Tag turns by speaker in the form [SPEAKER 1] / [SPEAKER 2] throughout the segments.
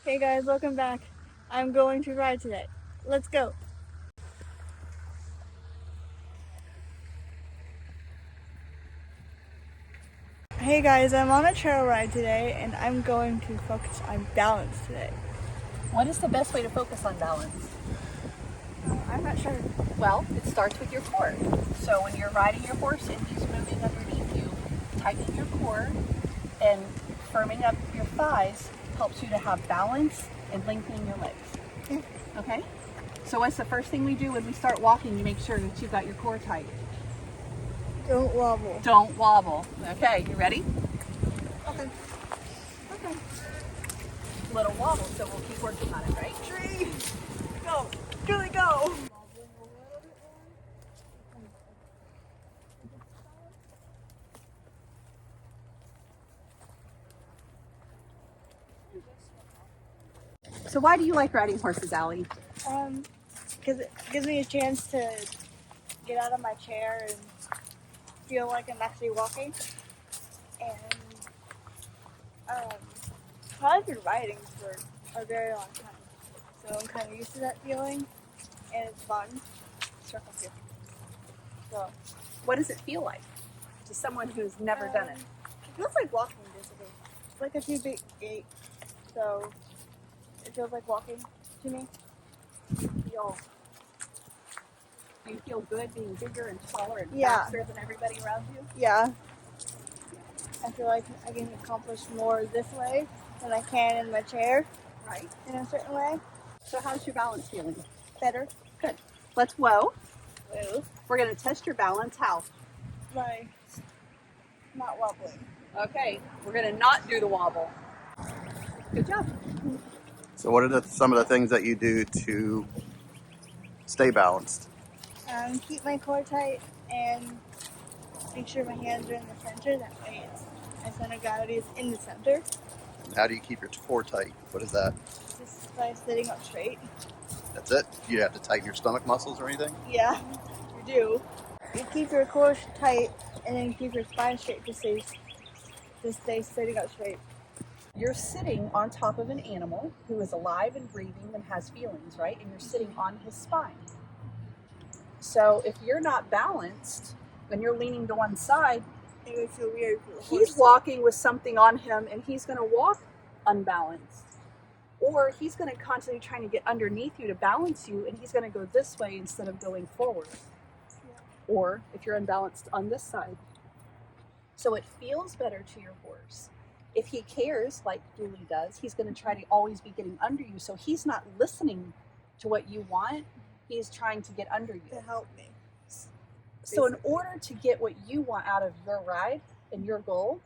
[SPEAKER 1] Hey guys, welcome back. I'm going to ride today. Let's go. Hey guys, I'm on a trail ride today and I'm going to focus on balance today.
[SPEAKER 2] What is the best way to focus on balance?
[SPEAKER 1] I'm not sure.
[SPEAKER 2] Well, it starts with your core. So when you're riding your horse and he's moving underneath you, tightening your core and firming up your thighs helps you to have balance and lengthening your legs. Okay? So what's the first thing we do when we start walking? You make sure that you've got your core tight.
[SPEAKER 1] Don't wobble.
[SPEAKER 2] Don't wobble. Okay, you ready?
[SPEAKER 1] Okay.
[SPEAKER 2] Okay. Little wobble, so we'll keep working on it, right?
[SPEAKER 1] Tree! Go! Julie, go!
[SPEAKER 2] So why do you like riding horses, Allie?
[SPEAKER 1] Because it gives me a chance to get out of my chair and feel like I'm actually walking. And I've been riding for a very long time, so I'm kind of used to that feeling, and it's fun. Circle here. So,
[SPEAKER 2] What does it feel like to someone who's never done it?
[SPEAKER 1] It feels like walking, basically. It's like a 2 big gate, so it feels like walking to me.
[SPEAKER 2] Feel Do you feel good being bigger and taller and
[SPEAKER 1] Yeah.
[SPEAKER 2] faster than everybody around you?
[SPEAKER 1] Yeah. I feel like I can accomplish more this way than I can in my chair,
[SPEAKER 2] Right.
[SPEAKER 1] in a certain way.
[SPEAKER 2] So how's your balance feeling?
[SPEAKER 1] Better.
[SPEAKER 2] Good. Let's whoa.
[SPEAKER 1] Move.
[SPEAKER 2] We're going to test your balance. How?
[SPEAKER 1] By not wobbling.
[SPEAKER 2] Okay. We're going to not do the wobble. Good job.
[SPEAKER 3] So what are some of the things that you do to stay balanced?
[SPEAKER 1] Keep my core tight and make sure my hands are in the center. That way my center of gravity is in the center.
[SPEAKER 3] How do you keep your core tight? What is that?
[SPEAKER 1] Just by sitting up straight.
[SPEAKER 3] That's it? You have to tighten your stomach muscles or anything?
[SPEAKER 1] Yeah, you do. You keep your core tight and then keep your spine straight to stay sitting up straight.
[SPEAKER 2] You're sitting on top of an animal who is alive and breathing and has feelings, right? And you're sitting on his spine. So if you're not balanced and you're leaning to one side,
[SPEAKER 1] It would feel weird for the
[SPEAKER 2] he's
[SPEAKER 1] horse.
[SPEAKER 2] walking with something on him and he's going to walk unbalanced. Or he's going to constantly trying to get underneath you to balance you, and he's going to go this way instead of going forward.
[SPEAKER 1] Yeah.
[SPEAKER 2] Or if you're unbalanced on this side. So it feels better to your horse. If he cares, like Dooley does, he's going to try to always be getting under you. So he's not listening to what you want. He's trying to get under you.
[SPEAKER 1] To help me.
[SPEAKER 2] So in order to get what you want out of your ride and your goal,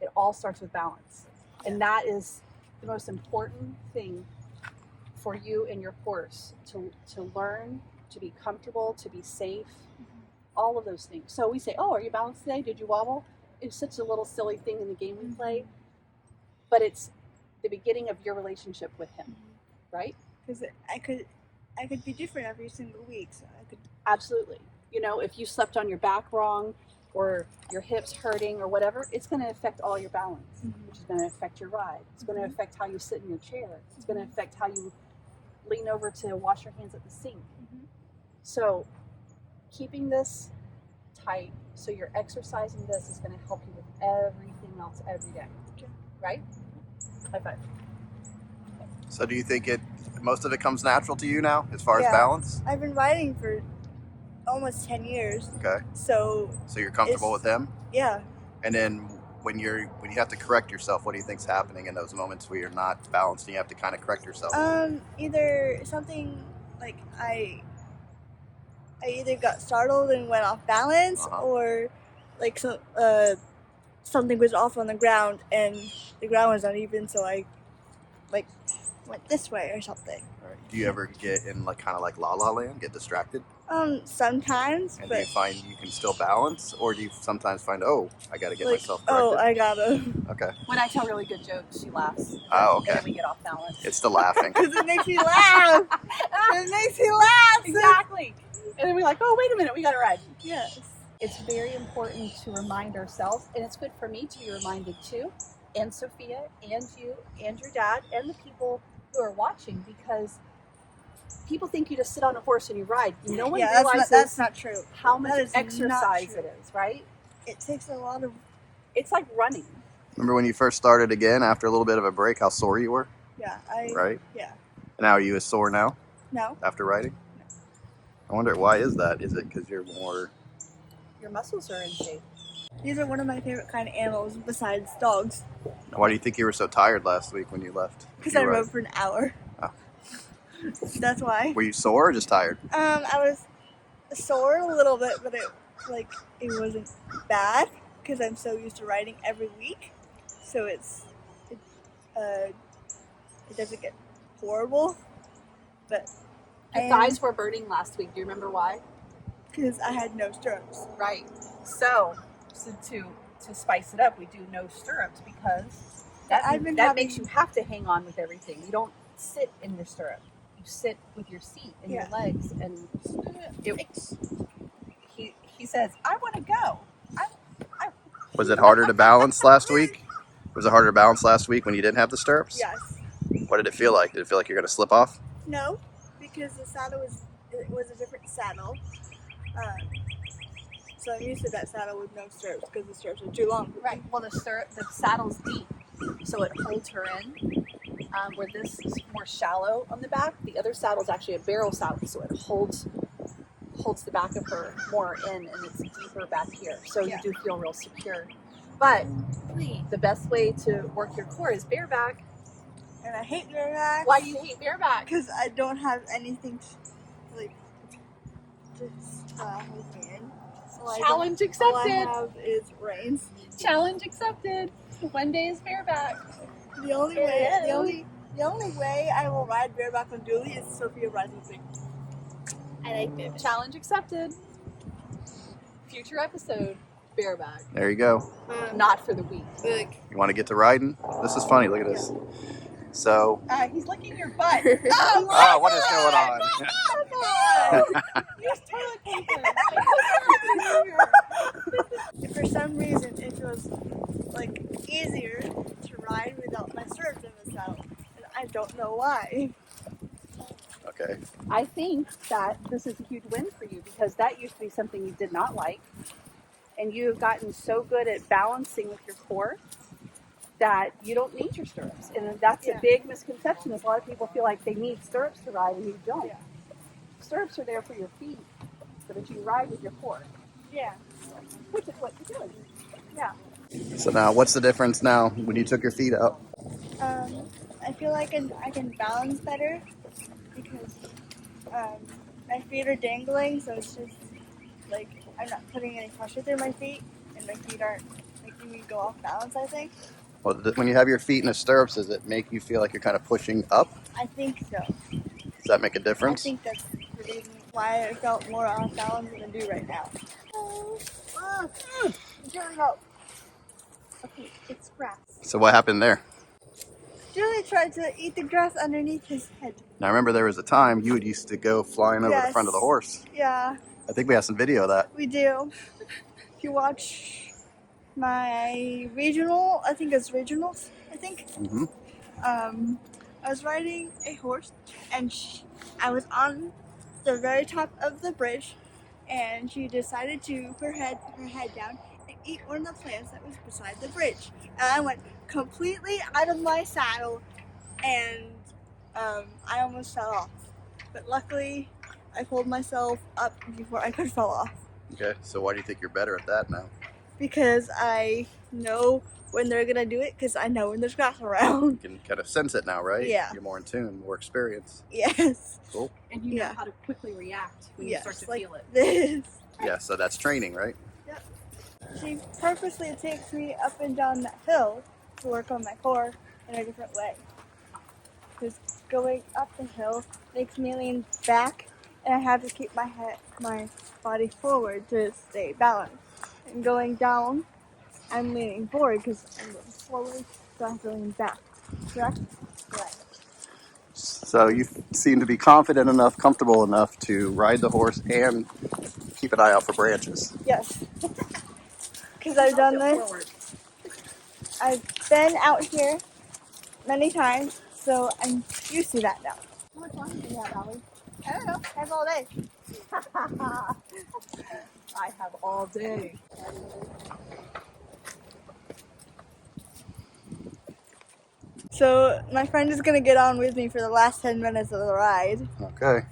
[SPEAKER 2] it all starts with balance. And that is the most important thing for you and your horse to learn, to be comfortable, to be safe, all of those things. So we say, oh, are you balanced today? Did you wobble? It's such a little silly thing in the game we play, but it's the beginning of your relationship with him, right?
[SPEAKER 1] Because I could be different every single week, so I could.
[SPEAKER 2] Absolutely. You know, if you slept on your back wrong or your hips hurting or whatever, it's going to affect all your balance, which is going to affect your ride. It's going to affect how you sit in your chair. It's going to affect how you lean over to wash your hands at the sink. So keeping this tight, so you're exercising this, is going to help you with everything else every day.
[SPEAKER 1] Okay.
[SPEAKER 2] Right? High five.
[SPEAKER 3] So do you think most of it comes natural to you now as far as
[SPEAKER 1] Yeah.
[SPEAKER 3] balance?
[SPEAKER 1] I've been riding for almost 10 years,
[SPEAKER 3] Okay.
[SPEAKER 1] so
[SPEAKER 3] So you're comfortable with him?
[SPEAKER 1] yeah.
[SPEAKER 3] And then when you have to correct yourself, what do you think's happening in those moments where you're not balanced and you have to kind of correct yourself?
[SPEAKER 1] Either something like I either got startled and went off balance, or like something was off on the ground and the ground was uneven, so I like went this way or something.
[SPEAKER 3] All right. Do you ever get in kind of like La La Land, get distracted?
[SPEAKER 1] Sometimes,
[SPEAKER 3] And
[SPEAKER 1] but
[SPEAKER 3] do you find you can still balance, or do you sometimes find, oh, I got to get
[SPEAKER 1] like,
[SPEAKER 3] myself corrected?
[SPEAKER 1] oh, I gotta.
[SPEAKER 3] Okay.
[SPEAKER 2] When I tell really good jokes, she laughs.
[SPEAKER 3] Oh,
[SPEAKER 2] And
[SPEAKER 3] okay.
[SPEAKER 2] then we get off balance.
[SPEAKER 3] It's the laughing.
[SPEAKER 1] Because it makes me laugh. It makes me laugh.
[SPEAKER 2] Exactly. And then we're like, oh, wait a minute, we got to ride.
[SPEAKER 1] Yes.
[SPEAKER 2] It's very important to remind ourselves, and it's good for me to be reminded too, and Sophia, and you, and your dad, and the people who are watching, because people think you just sit on a horse and you ride. No one
[SPEAKER 1] Yeah,
[SPEAKER 2] realizes
[SPEAKER 1] that's not true.
[SPEAKER 2] how
[SPEAKER 1] That
[SPEAKER 2] much
[SPEAKER 1] is not
[SPEAKER 2] exercise
[SPEAKER 1] true.
[SPEAKER 2] it is, right?
[SPEAKER 1] It takes a lot of.
[SPEAKER 2] It's like running.
[SPEAKER 3] Remember when you first started again after a little bit of a break, how sore you were?
[SPEAKER 1] Yeah,
[SPEAKER 3] Right?
[SPEAKER 1] Yeah.
[SPEAKER 3] And now are you as sore now
[SPEAKER 1] No.
[SPEAKER 3] after riding? I wonder, why is that? Is it because you're more...
[SPEAKER 2] Your muscles are in shape.
[SPEAKER 1] These are one of my favorite kind of animals besides dogs.
[SPEAKER 3] Why do you think you were so tired last week when you left?
[SPEAKER 1] Because
[SPEAKER 3] You
[SPEAKER 1] I
[SPEAKER 3] ride?
[SPEAKER 1] rode for an hour.
[SPEAKER 3] Oh.
[SPEAKER 1] That's why.
[SPEAKER 3] Were you sore or just tired?
[SPEAKER 1] I was sore a little bit, but it wasn't bad because I'm so used to riding every week. So it doesn't get horrible. But
[SPEAKER 2] Your thighs were burning last week. Do you remember why?
[SPEAKER 1] because I had no stirrups.
[SPEAKER 2] Right. So to spice it up, we do no stirrups, because that makes you have to hang on with everything. You don't sit in your stirrup. You sit with your seat and your legs. And he says, "I want to go."
[SPEAKER 3] Was it harder to balance last week? Was it harder to balance last week when you didn't have the stirrups?
[SPEAKER 1] Yes.
[SPEAKER 3] What did it feel like? Did it feel like you're going to slip off?
[SPEAKER 1] No, because the saddle was a different saddle. So I'm used to that saddle with no stirrups because the stirrups are too long.
[SPEAKER 2] Right. Well, the saddle's deep, so it holds her in. Where this is more shallow on the back, the other saddle is actually a barrel saddle, so it holds the back of her more in, and it's deeper back here, so you do feel real secure. But the best way to work your core is bareback.
[SPEAKER 1] And I hate bareback.
[SPEAKER 2] Why do you hate bareback?
[SPEAKER 1] Because I don't have anything to just hold me in.
[SPEAKER 2] Challenge
[SPEAKER 1] All I
[SPEAKER 2] accepted.
[SPEAKER 1] have is reins.
[SPEAKER 2] Challenge accepted. One day is bareback.
[SPEAKER 1] The only way I will ride bareback on Julie is Sophia rides with me.
[SPEAKER 2] I like bareback. Challenge accepted. Future episode, bareback.
[SPEAKER 3] There you go.
[SPEAKER 2] Not for the weak.
[SPEAKER 3] You want to get to riding? This is funny. Look at this. So...
[SPEAKER 2] He's licking your butt.
[SPEAKER 3] Oh, what is going on?
[SPEAKER 2] Use toilet paper.
[SPEAKER 1] If for some reason it feels like easier to ride without my stirrups in the saddle, and I don't know why.
[SPEAKER 3] Okay.
[SPEAKER 2] I think that this is a huge win for you, because that used to be something you did not like, and you have gotten so good at balancing with your core that you don't need your stirrups. And that's a big misconception, is a lot of people feel like they need stirrups to ride, and you don't.
[SPEAKER 1] Yeah.
[SPEAKER 2] Stirrups are there for your feet, so that you ride with your core,
[SPEAKER 1] Yeah.
[SPEAKER 2] which is what you're doing. Yeah.
[SPEAKER 3] So now, what's the difference now when you took your feet up?
[SPEAKER 1] I feel like I can balance better because my feet are dangling, so it's just like I'm not putting any pressure through my feet, and my feet aren't making me go off balance, I think.
[SPEAKER 3] Well, when you have your feet in the stirrups, does it make you feel like you're kind of pushing up?
[SPEAKER 1] I think so.
[SPEAKER 3] Does that make a
[SPEAKER 1] I
[SPEAKER 3] difference?
[SPEAKER 1] think that's the reason why I felt more off balance than I do right now. Turn up. Okay, it's grass.
[SPEAKER 3] So what happened there?
[SPEAKER 1] Julie tried to eat the grass underneath his head.
[SPEAKER 3] Now, I remember there was a time you used to go flying over the front of the horse.
[SPEAKER 1] Yeah,
[SPEAKER 3] I think we have some video of that.
[SPEAKER 1] we do. If you watch my regional, I think it's regionals,
[SPEAKER 3] Mm-hmm.
[SPEAKER 1] I was riding a horse, and I was on the very top of the bridge, and she decided to put her head down and eat one of the plants that was beside the bridge. And I went completely out of my saddle, and I almost fell off. But luckily, I pulled myself up before I could fall off.
[SPEAKER 3] Okay, so why do you think you're better at that now?
[SPEAKER 1] Because I know when they're gonna do it, because I know when there's grass around.
[SPEAKER 3] You can kind of sense it now, right?
[SPEAKER 1] Yeah.
[SPEAKER 3] You're more in tune, more experience.
[SPEAKER 1] Yes.
[SPEAKER 3] Cool.
[SPEAKER 2] And you know how to quickly react when you start to
[SPEAKER 1] like
[SPEAKER 2] feel it.
[SPEAKER 1] this.
[SPEAKER 3] Yeah, so that's training, right?
[SPEAKER 1] She purposely takes me up and down that hill to work on my core in a different way. Because going up the hill makes me lean back, and I have to keep my body forward to stay balanced. And going down, I'm leaning forward because I'm going slowly, so I have to lean back. Correct? Right.
[SPEAKER 3] So you seem to be confident enough, comfortable enough to ride the horse and keep an eye out for branches.
[SPEAKER 1] Yes. Because I've done this. I've been out here many times, So I'm used to that now. How much longer do you have, Allie? I don't know. I have all day.
[SPEAKER 2] I have all day.
[SPEAKER 1] So my friend is gonna get on with me for the last 10 minutes of the ride.
[SPEAKER 3] Okay.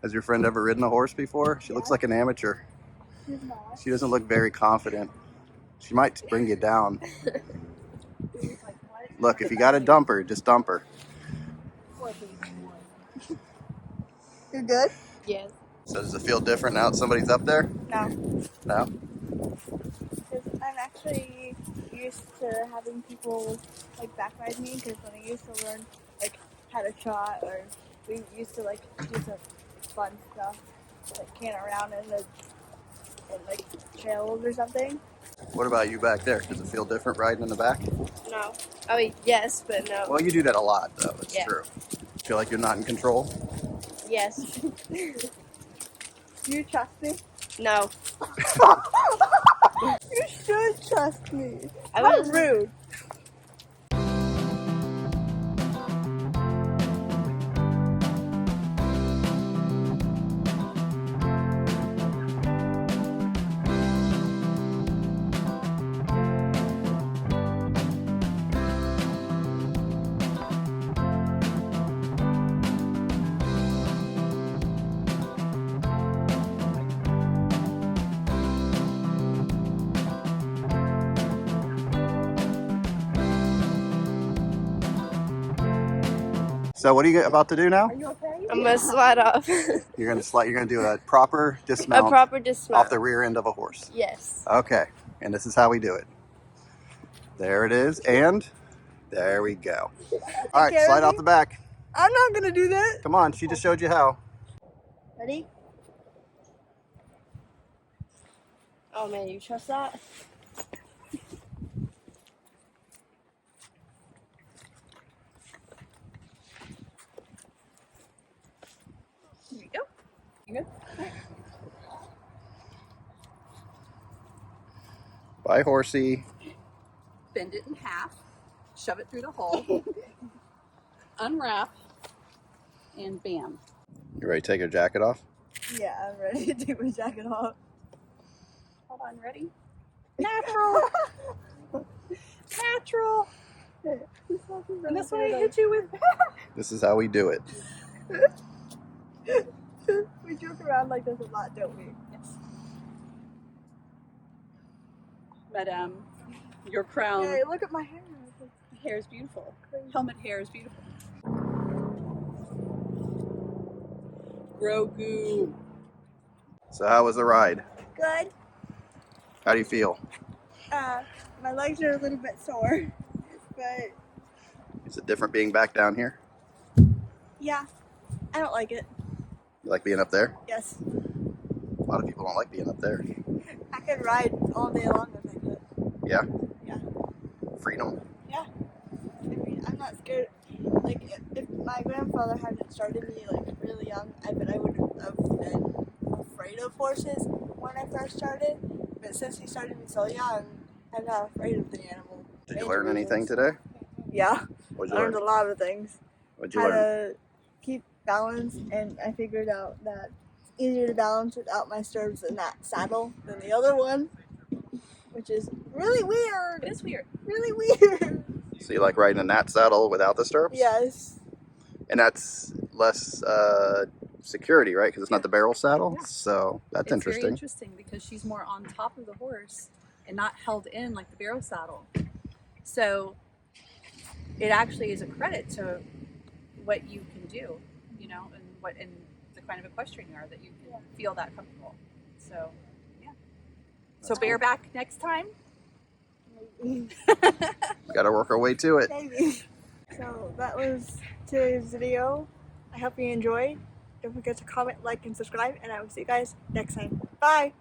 [SPEAKER 3] Has your friend ever ridden a horse before? She looks like an amateur.
[SPEAKER 1] She's not.
[SPEAKER 3] She doesn't look very confident. She might bring you down. Look, if you got to dump her, just dump her.
[SPEAKER 1] You're good?
[SPEAKER 4] Yes.
[SPEAKER 3] So does it feel different now that somebody's up there?
[SPEAKER 1] No.
[SPEAKER 3] No?
[SPEAKER 1] Because I'm actually used to having people like back ride me. Because when I used to learn like how to trot, or we used to like do some fun stuff, like can around in like trails or something.
[SPEAKER 3] What about you back there? Does it feel different riding in the back?
[SPEAKER 4] No. I mean, yes, but no.
[SPEAKER 3] Well, you do that a lot, though. It's
[SPEAKER 4] Yeah.
[SPEAKER 3] true. Feel like you're not in control?
[SPEAKER 4] Yes.
[SPEAKER 1] Do you trust me?
[SPEAKER 4] No.
[SPEAKER 1] You should trust me.
[SPEAKER 4] I
[SPEAKER 1] How
[SPEAKER 4] was
[SPEAKER 1] rude.
[SPEAKER 3] So what are you about to do now?
[SPEAKER 1] Are you okay?
[SPEAKER 4] I'm gonna slide off.
[SPEAKER 3] You're gonna do a proper
[SPEAKER 4] A
[SPEAKER 3] dismount
[SPEAKER 4] proper dismount.
[SPEAKER 3] off the rear end of a horse.
[SPEAKER 4] Yes.
[SPEAKER 3] Okay, and this is how we do it. There it is, and there we go. All right,
[SPEAKER 1] care of
[SPEAKER 3] slide
[SPEAKER 1] me?
[SPEAKER 3] off the back.
[SPEAKER 1] I'm not gonna do that.
[SPEAKER 3] Come on, she just showed you how.
[SPEAKER 1] Ready?
[SPEAKER 4] Oh man, you trust that?
[SPEAKER 2] Here you go. You good?
[SPEAKER 3] Bye, horsey.
[SPEAKER 2] Bend it in half. Shove it through the hole. Unwrap. And bam.
[SPEAKER 3] You ready to take your jacket off?
[SPEAKER 1] Yeah, I'm ready to take my jacket off.
[SPEAKER 2] Hold on, ready? Natural. Natural. And that's what I hit you with.
[SPEAKER 3] This is how we do it.
[SPEAKER 1] We joke around like this a lot, don't we?
[SPEAKER 2] Yes. Madame, your crown
[SPEAKER 1] Hey, look at my hair.
[SPEAKER 2] hair is beautiful. Helmet hair is beautiful. Grogu.
[SPEAKER 3] So how was the ride?
[SPEAKER 1] Good.
[SPEAKER 3] How do you feel?
[SPEAKER 1] My legs are a little bit sore, but
[SPEAKER 3] Is it different being back down here?
[SPEAKER 1] yeah, I don't like it.
[SPEAKER 3] You like being up there?
[SPEAKER 1] Yes,
[SPEAKER 3] A lot of people don't like being up there.
[SPEAKER 1] I could ride all day long if I could.
[SPEAKER 3] Yeah?
[SPEAKER 1] Yeah.
[SPEAKER 3] Freedom.
[SPEAKER 1] I mean, I'm not scared. Like, if my grandfather hadn't started me like really young, I bet I would have been afraid of horses when I first started. But since he started me so young, I'm not afraid of the animal.
[SPEAKER 3] Did you learn anything today?
[SPEAKER 1] Yeah,
[SPEAKER 3] What'd
[SPEAKER 1] I
[SPEAKER 3] you
[SPEAKER 1] learned
[SPEAKER 3] learn?
[SPEAKER 1] a lot of things.
[SPEAKER 3] What'd you
[SPEAKER 1] How
[SPEAKER 3] learn?
[SPEAKER 1] to keep balance, and I figured out that it's easier to balance without my stirrups in that saddle than the other one, which is really weird.
[SPEAKER 2] It is weird.
[SPEAKER 1] Really weird.
[SPEAKER 3] So you like riding in that saddle without the stirrups?
[SPEAKER 1] Yes.
[SPEAKER 3] And that's less security, right? Because it's not the barrel saddle.
[SPEAKER 2] Yeah.
[SPEAKER 3] So that's
[SPEAKER 2] It's very
[SPEAKER 3] interesting.
[SPEAKER 2] interesting because she's more on top of the horse and not held in like the barrel saddle. So it actually is a credit to what you can do, you know, and the kind of equestrian you are that you can feel that comfortable. So yeah. So
[SPEAKER 3] That's cool.
[SPEAKER 2] bareback next time.
[SPEAKER 1] Maybe.
[SPEAKER 3] Got to work our way to it.
[SPEAKER 1] Maybe. So that was today's video. I hope you enjoyed. Don't forget to comment, like, and subscribe, and I will see you guys next time. Bye!